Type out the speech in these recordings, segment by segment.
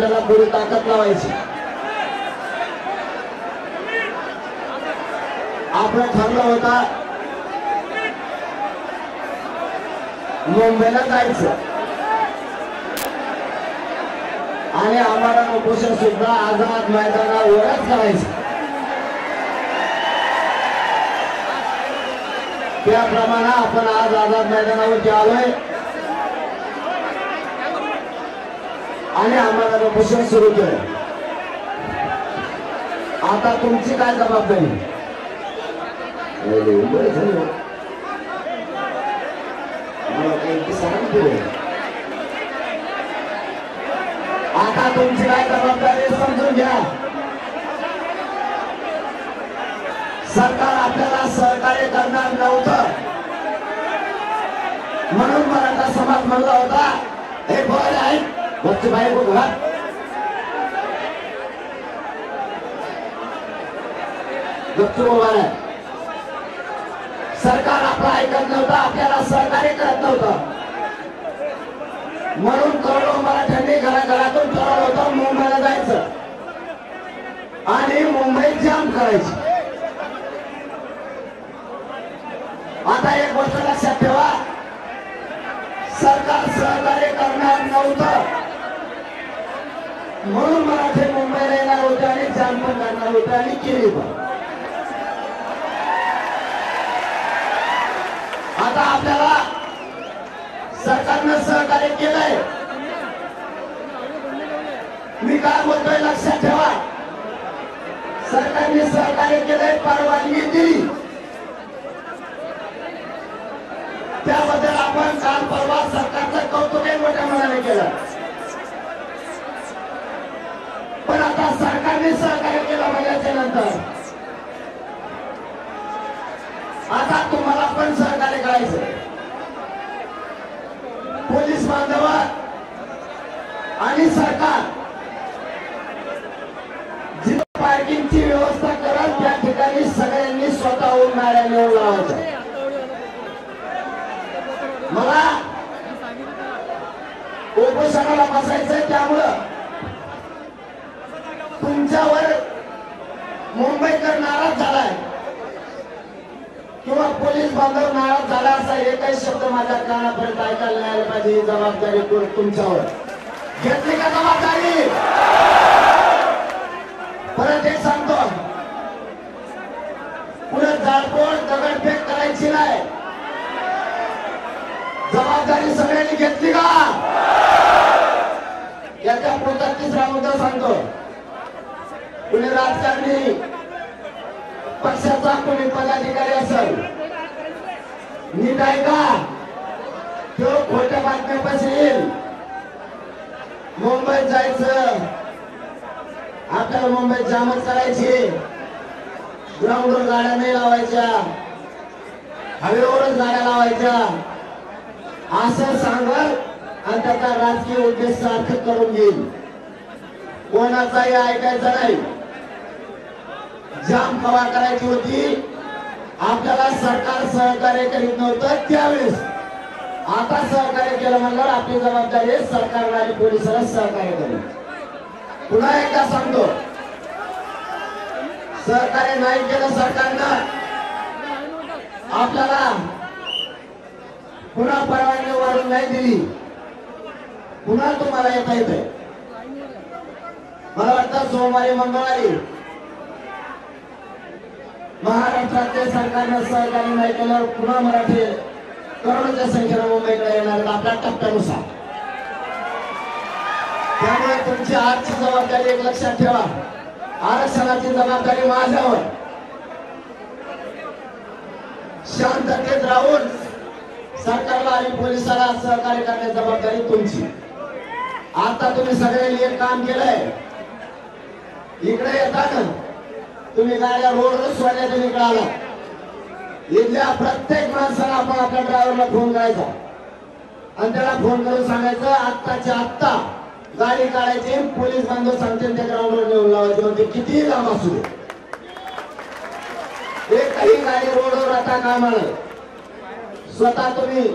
आपल्याला पुरी ताकद लावायची. आपण ठरलं होता मुंबईला जायचं आणि आम्हाला उपोषण सुद्धा आझाद मैदानावरच करायचं. त्याप्रमाणे आपण आज आझाद मैदानावरती आलोय आणि आम्हाला उपोषण सुरू केलं. आता तुमची काय जबाबदारी? आता तुमची काय जबाबदारी समजून घ्या. सरकार आपल्याला सहकार्य करणार नव्हतं म्हणून मराठा समाज म्हणला होता हे बरं आहे वरची बाई बघा गप्पू उभा आहे. सरकार आपला ऐकत नव्हतं, आपल्याला सहकार्य करत नव्हतं म्हणून करोडो मराठ्यांनी घराघरातून ठरवलं होतं मुंबईला जायचं आणि मुंबई जाम करायची. आता एक गोष्ट लक्षात ठेवा, सरकार सहकार्य करणार नव्हतं म्हणून मराठे मुंबईला येणार होते आणि जाम पण करणार होते आणि केली पण. आता आपल्याला सरकारनं सहकार्य केलंय. मी काय बोलतोय लक्षात ठेवा, सरकारने सहकार्य केलंय, परवानगी दिली, त्याबद्दल आपण काल परवा सरकारचं कौतुक मोठ्या मनाने केलं. पण आता सरकारने सहकार्य केलं म्हणजे नंतर आता तुम्हाला पण सहकार्य करायचं. पोलीस बांधव आणि सरकार जिथे पार्किंगची व्यवस्था करत त्या ठिकाणी सगळ्यांनी स्वतःहून गाड्या नेऊन लावायच्या. मला उपोषणाला बसायचं, त्यामुळं तुमच्यावर मुंबईकर नाराज झालाय किंवा पोलीस बांधव नाराज झाला असा एकही शब्द माझ्या कानापर्यंत ऐकायला नाही आला पाहिजे. ही जबाबदारी तुमच्यावर घेतली का जबाबदारी? परत एक सांगतो, पुढे जाळपोळ दगडफेक करायची नाही. जबाबदारी सगळ्यांनी घेतली का? याच्या पुढचा तिसरा मुद्दा सांगतो. कुणी राजकारणी पक्षाचा कोणी पदाधिकारी असेल, नीट आहे का? तो खोट्या बातम्यापाशी येईल. मुंबईत जायचं, आपल्याला मुंबईत जामच करायची, ग्राउंडवर गाड्या नाही लावायच्या, हवेवरच गाड्या लावायच्या असं सांगल आणि त्याचा राजकीय उद्देश सार्थक करून घेईल. कोणाचाही ऐकायचं नाही. जाम कवा करायची होती, आपल्याला सरकार सहकार्य करीत नव्हतं त्यावेळेस. आता सहकार्य केलं म्हणल्यावर आपली जबाबदारी आहे सरकारला आणि पोलिसाला सहकार्य करेल. पुन्हा एकदा सांगतो, सहकार्य नाही केलं सरकारनं, आपल्याला पुन्हा परवानगी वाढून नाही दिली, पुन्हा तुम्हाला येता येते. मला वाटतं सोमवारी मंगळवारी महाराष्ट्रातल्या सरकारनं सहकार्य नाही केल्यावर पुन्हा मराठी करोडोच्या संख्येनं मुंबईकडे येणार आपल्या टप्प्यानुसार. त्यामुळे तुमची आजची जबाबदारी एक लक्षात ठेवा, आरक्षणाची जबाबदारी माझ्यावर. शांततेत राहून सरकारला आणि पोलिसाला सहकार्य करण्याची जबाबदारी तुमची. आता तुम्ही सगळ्यांनी एक काम केलंय, इकडे येताना तुम्ही गाड्या रोडवर सोडण्याच्या इकडे आला. इथल्या प्रत्येक माणसाला आपण आपल्या ड्रायव्हरला फोन करायचा आणि त्याला फोन करून सांगायचं आत्ताच्या आत्ता गाडी काढायची, पोलीस बांधव सांगतील त्या ग्राउंडवर नेऊन लावायची, म्हणजे कितीही लांब असू दे. एकही गाडी रोडवर आता काम आलं, स्वतः तुम्ही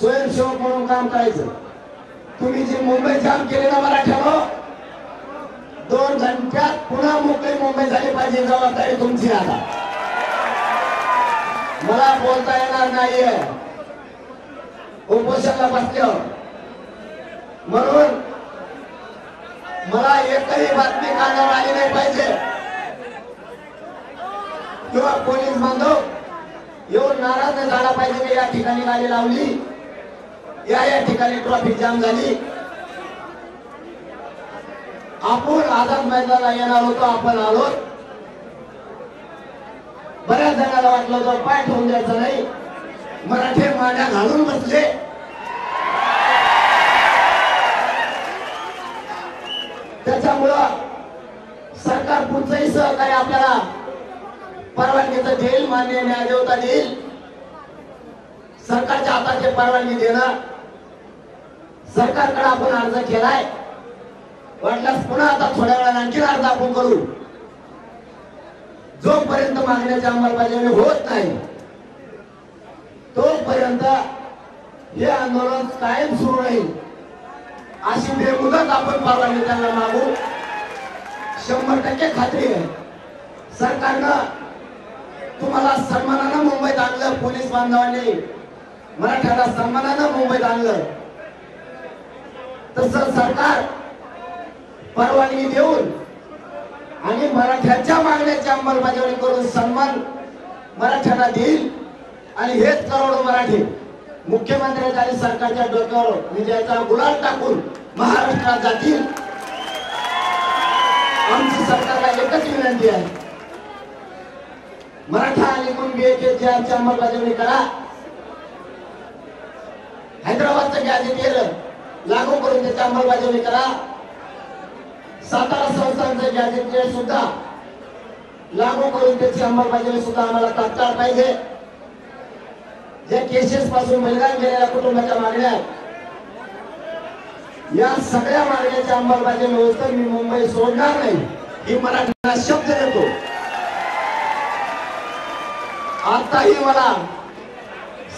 स्वयंसेवक म्हणून काम करायचं. तुम्ही जी मुंबई जाम केली ना मराठ्यानो, सुट्ट्यात पुन्हा मोकळी मुंबई झाली पाहिजे, जबाबदारी तुमची. आता मला बोलता येणार नाहीये उपोषणाला बसल्यावर, म्हणून मला एकही बातमी कानावर आली नाही पाहिजे किंवा पोलीस बांधव येऊन नाराज नाही झाला पाहिजे की या ठिकाणी गाडी लावली, या ठिकाणी ट्रॅफिक जाम झाली. आपण आझाद मैदानाला येणार होतो, आपण आलो. बऱ्याच जणांना वाटलं होतं पाय ठेवून द्यायचं नाही, मराठे मांड्या घालून बसले. त्याच्यामुळं सरकार पुढचंही सहकार्य आपल्याला परवानगीचं देईल, मान्य न्यायदेवता देईल. सरकारच्या हातात परवानगी देणं, सरकारकडे आपण अर्ज केलाय, वाटल्यास पुन्हा आता थोड्या वेळाने आणखी अर्ज आपण करू. जोपर्यंत मागण्याची अंमलबजावणी होत नाही तोपर्यंत हे आंदोलन कायम सुरू राहील, अशी बेमुदत आपण परवानगी त्यांना मागू. 100% खात्री आहे सरकारनं तुम्हाला सन्मानानं मुंबईत आणलं, पोलीस बांधवांनी मराठ्याला सन्मानानं मुंबईत आणलं. तसं सरकार परवानगी देऊन आणि मराठ्याच्या मागण्याची अंमलबजावणी करून सन्मान मराठ्यांना देईल. आणि हेच करोडो मराठी मुख्यमंत्र्यांच्या आणि सरकारच्या डोक्यावर विजयाचा गुलाल टाकून महाराष्ट्रात जातील. आमची सरकारला एकच विनंती आहे, मराठा आणि कुणबी ची अंमलबजावणी करा. हैदराबादचं गॅझेट लागू करून त्याची अंमलबजावणी करा. सातारा संस्थांचं गॅझेट सुद्धा लागू करून त्याची अंमलबजावणी सुद्धा आम्हाला तात्काळ पाहिजे. ज्या केसेस पासून बलिदान गेलेल्या कुटुंबाच्या मागण्या, या सगळ्या मागण्याच्या अंमलबजावणी होत मी मुंबई सोडणार नाही, ही मराठ्यांना शब्द देतो. आताही मला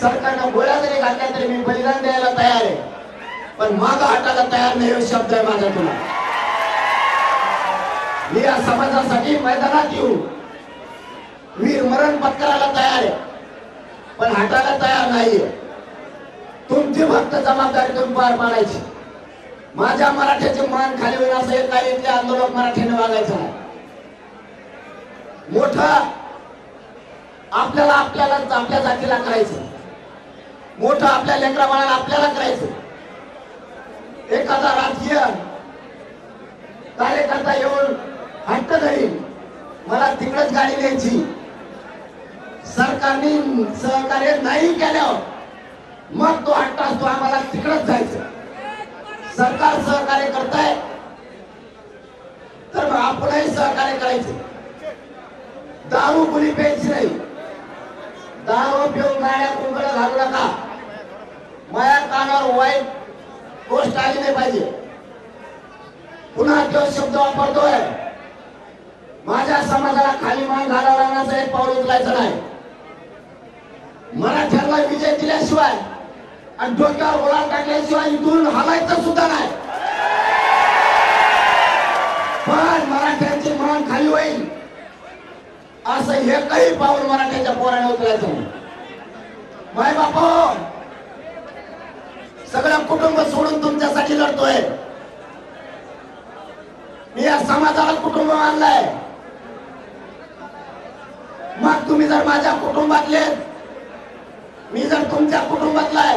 सरकारनं गोळ्या जरी घातल्या तरी मी बलिदान द्यायला तयार आहे, पण मागं हटायला तयार नाही, हा शब्द आहे माझा तुला. मी या समाजासाठी मैदानात येऊ, वीर मरण पत्करायला तयार आहे, पण हटायला तयार नाहीये. तुमची फक्त जबाबदारी तुम्ही पार पाडायची. माझ्या मराठ्याचे मान खाली होईल असं एक काही इथले आंदोलक मराठ्याने वागायचं नाही. मोठं आपल्याला आपल्या जातीला करायचं, मोठं आपल्या लेकरा बाळाला आपल्याला करायचं. एखादा राजकीय कार्यकर्ता येऊन हट्ट धरील मला तिकडेच गाडी न्यायची, सरकारने सहकार्य नाही केल्यावर मग तो हट्ट असतो आम्हाला तिकडेच जायचं. सरकार सहकार्य करताय तर मग आपणही सहकार्य करायचं. दारू कुणी प्यायची नाही, दारू पिऊन गाड्या कुंकड घालू नका. माझ्या कानावर वाईट गोष्ट आली नाही पाहिजे. पुन्हा तो शब्द वापरतोय, माझ्या समाजाला खाली मान घालायला लागण्याचं एक पाऊल उचलायचं नाही. मराठ्यांना विजय दिल्याशिवाय आणि डोक्यावर गुलाल टाकल्याशिवाय इथून हलायचं सुद्धा नाही. पण मराठ्यांची मान खाली होईल असं एकही पाऊल मराठ्याच्या पोराने उचलायचं नाही. माय बापा, सगळं कुटुंब सोडून तुमच्यासाठी लढतोय. मी या समाजाला कुटुंब मानलंय. मग तुम्ही जर माझ्या कुटुंबातले, मी जर तुमच्या कुटुंबातला आहे,